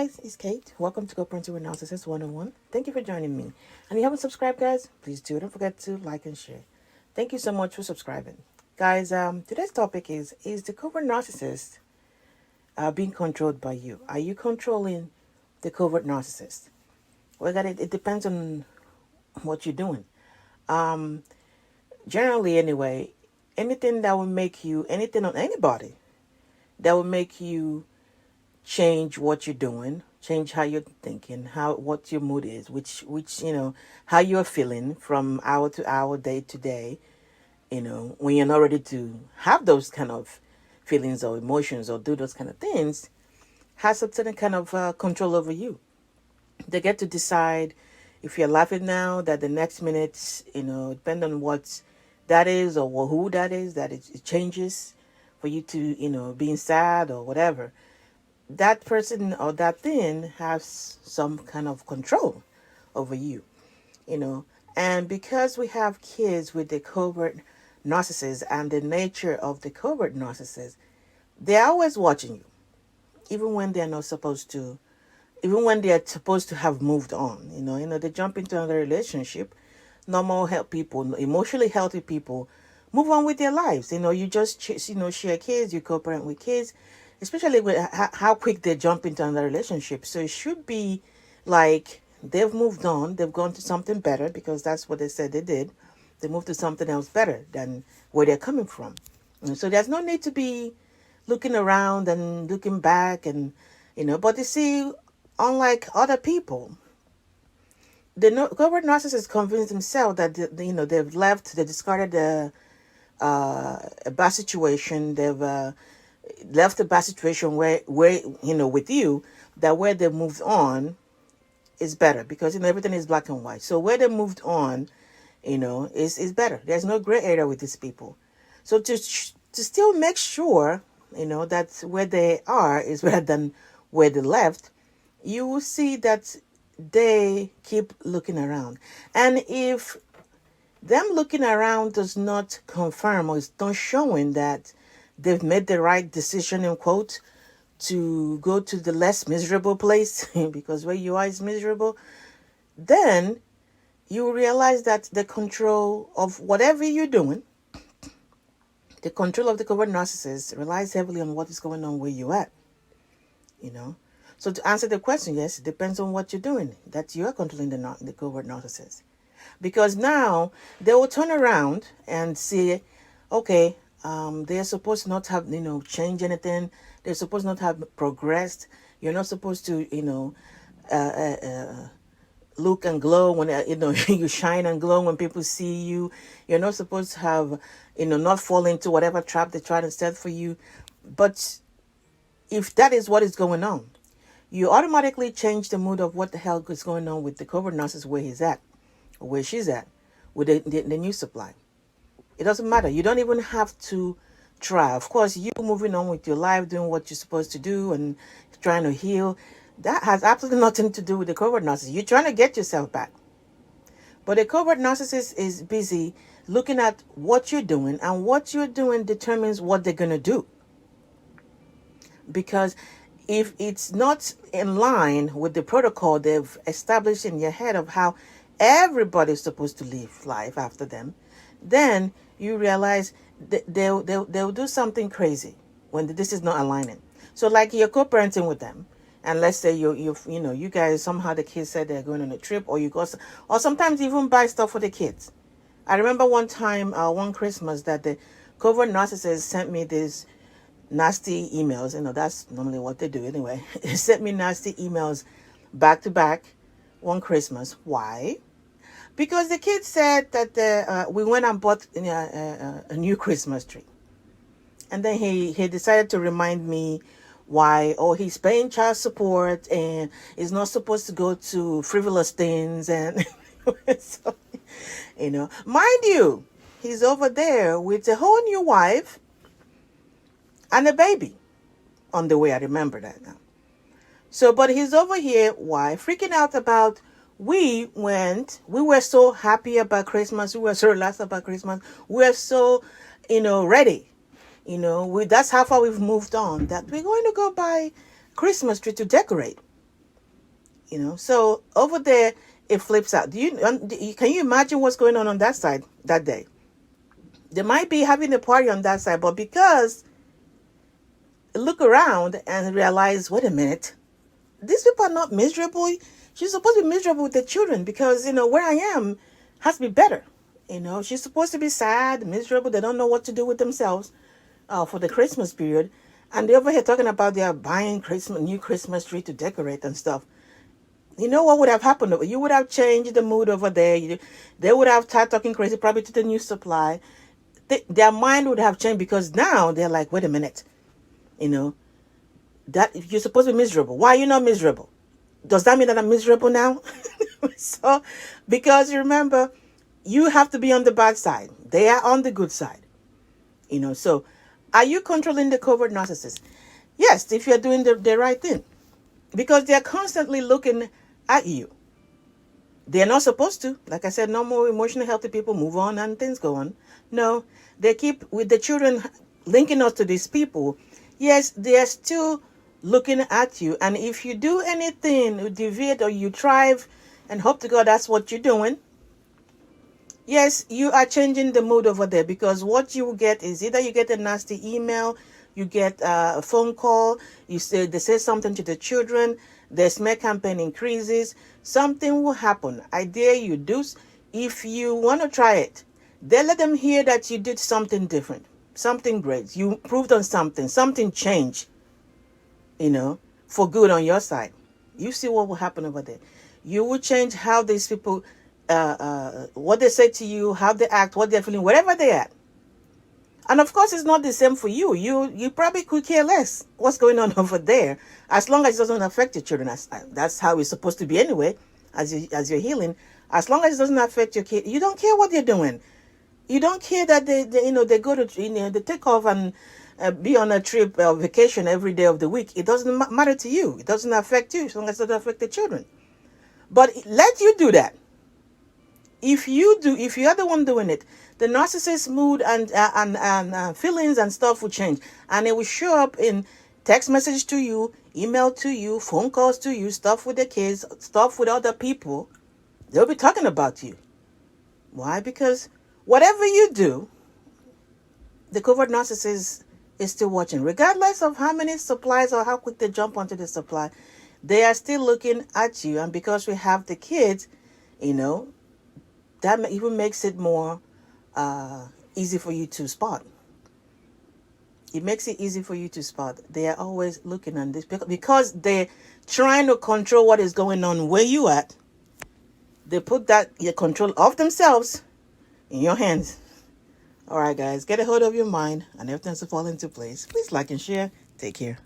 guys, it's Kate. Welcome to Covert Narcissist 101. Thank you for joining me. And if you haven't subscribed, guys, please do. Don't forget to like and share. Thank you so much for subscribing. Guys, today's topic is the covert narcissist being controlled by you? Are you controlling the covert narcissist? Well, it depends on what you're doing. Um, Generally, anyway, anything that will make you, anything on anybody that will make you change what you're doing, change how you're thinking, how what your mood is, which how you're feeling from hour to hour, day to day. When you're not ready to have those kind of feelings or emotions or do those kind of things, has a certain kind of control over you. They get to decide if you're laughing now, that the next minute, depending on what that is or who that is, that it changes for you to, being sad or whatever. That person or that thing has some kind of control over you, you know. And because we have kids with the covert narcissist and the nature of the covert narcissist, they're always watching you, even when they're not supposed to, even when they're supposed to have moved on. They jump into another relationship. Normal help people, emotionally healthy people, move on with their lives. You just share kids, you co-parent with kids, especially with how quick they jump into another relationship. So it should be like they've moved on, they've gone to something better, because that's what they said they did. They moved to something else better than where they're coming from. And so there's no need to be looking around and looking back but you see, unlike other people, the covert narcissist convinced themselves that they've left, they discarded a bad situation, they've left a bad situation where with you, that where they moved on is better, because everything is black and white. So where they moved on, is better. There's no gray area with these people. So to still make sure that where they are is better than where they left, you will see that they keep looking around. And if them looking around does not confirm or is not showing that they've made the right decision, in quote, to go to the less miserable place, because where you are is miserable, then you realize that the control of whatever you're doing, the control of the covert narcissist relies heavily on what is going on where you're at. So to answer the question, yes, it depends on what you're doing, that you are controlling the covert narcissist. Because now they will turn around and say, okay, they're supposed to not have, changed anything. They're supposed not have progressed. You're not supposed to, look and glow when, you shine and glow when people see you. You're not supposed to have, not fall into whatever trap they try to set for you. But if that is what is going on, you automatically change the mood of what the hell is going on with the covert narcissist, where he's at, or where she's at, with the new supply. It doesn't matter. You don't even have to try. Of course, you moving on with your life, doing what you're supposed to do, and trying to heal, that has absolutely nothing to do with the covert narcissist. You're trying to get yourself back. But the covert narcissist is busy looking at what you're doing, and what you're doing determines what they're going to do. Because if it's not in line with the protocol they've established in your head of how everybody's supposed to live life after them, then you realize that they'll do something crazy when this is not aligning. So like you're co-parenting with them, and let's say you guys, somehow the kids said they're going on a trip, or or sometimes even buy stuff for the kids. I remember one time, one Christmas, that the covert narcissist sent me this nasty emails. That's normally what they do anyway. They sent me nasty emails back to back one Christmas. Why? Because the kid said that we went and bought a new Christmas tree. And then he decided to remind me why, he's paying child support and is not supposed to go to frivolous things. And, so, mind you, he's over there with a whole new wife and a baby on the way. I remember that now. So, but he's over here, why? Freaking out about, we were so happy about Christmas. We were so relaxed about Christmas. We were so, ready. That's how far we've moved on, that we're going to go buy Christmas tree to decorate. So over there, it flips out. Can you imagine what's going on that side that day? They might be having a party on that side, but because look around and realize, wait a minute, these people are not miserable. She's supposed to be miserable with the children because, where I am has to be better. She's supposed to be sad, miserable. They don't know what to do with themselves for the Christmas period. And they're over here talking about they're buying new Christmas tree to decorate and stuff. You know what would have happened? You would have changed the mood over there. They would have started talking crazy, probably to the new supply. Their mind would have changed because now they're like, wait a minute, that you're supposed to be miserable. Why are you not miserable? Does that mean that I'm miserable now? So, because remember, you have to be on the bad side. They are on the good side. So are you controlling the covert narcissist? Yes, if you're doing the right thing. Because they're constantly looking at you. They're not supposed to. Like I said, normal, emotionally healthy people move on and things go on. No, they keep, with the children linking us to these people, yes, they are still looking at you. And if you do anything, you deviate or you thrive and hope to God that's what you're doing, yes, you are changing the mood over there, because what you will get is either you get a nasty email, you get a phone call, they say something to the children, the smear campaign increases, something will happen. I dare you, if you want to try it, then let them hear that you did something different, something great. You improved on something changed, for good on your side. You see what will happen over there. You will change how these people, what they say to you, how they act, what they're feeling, whatever they are. And of course, it's not the same for you. You probably could care less what's going on over there, as long as it doesn't affect your children. That's how it's supposed to be anyway, as you're healing. As long as it doesn't affect your kid, you don't care what they're doing. You don't care that they they go to, they take off and be on a trip or vacation every day of the week. It doesn't matter to you. It doesn't affect you as long as it doesn't affect the children. But let you do that. If you are the one doing it, the narcissist mood and feelings and stuff will change, and it will show up in text message to you, email to you, phone calls to you, stuff with the kids, stuff with other people. They'll be talking about you. Why? Because whatever you do, the covert narcissist is still watching, regardless of how many supplies or how quick they jump onto the supply. They are still looking at you, and because we have the kids, that even makes it more easy for you to spot. It makes it easy for you to spot. They are always looking at this because they're trying to control what is going on where you at. They put your control of themselves in your hands. All right, guys, get a hold of your mind and everything's to fall into place. Please like and share. Take care.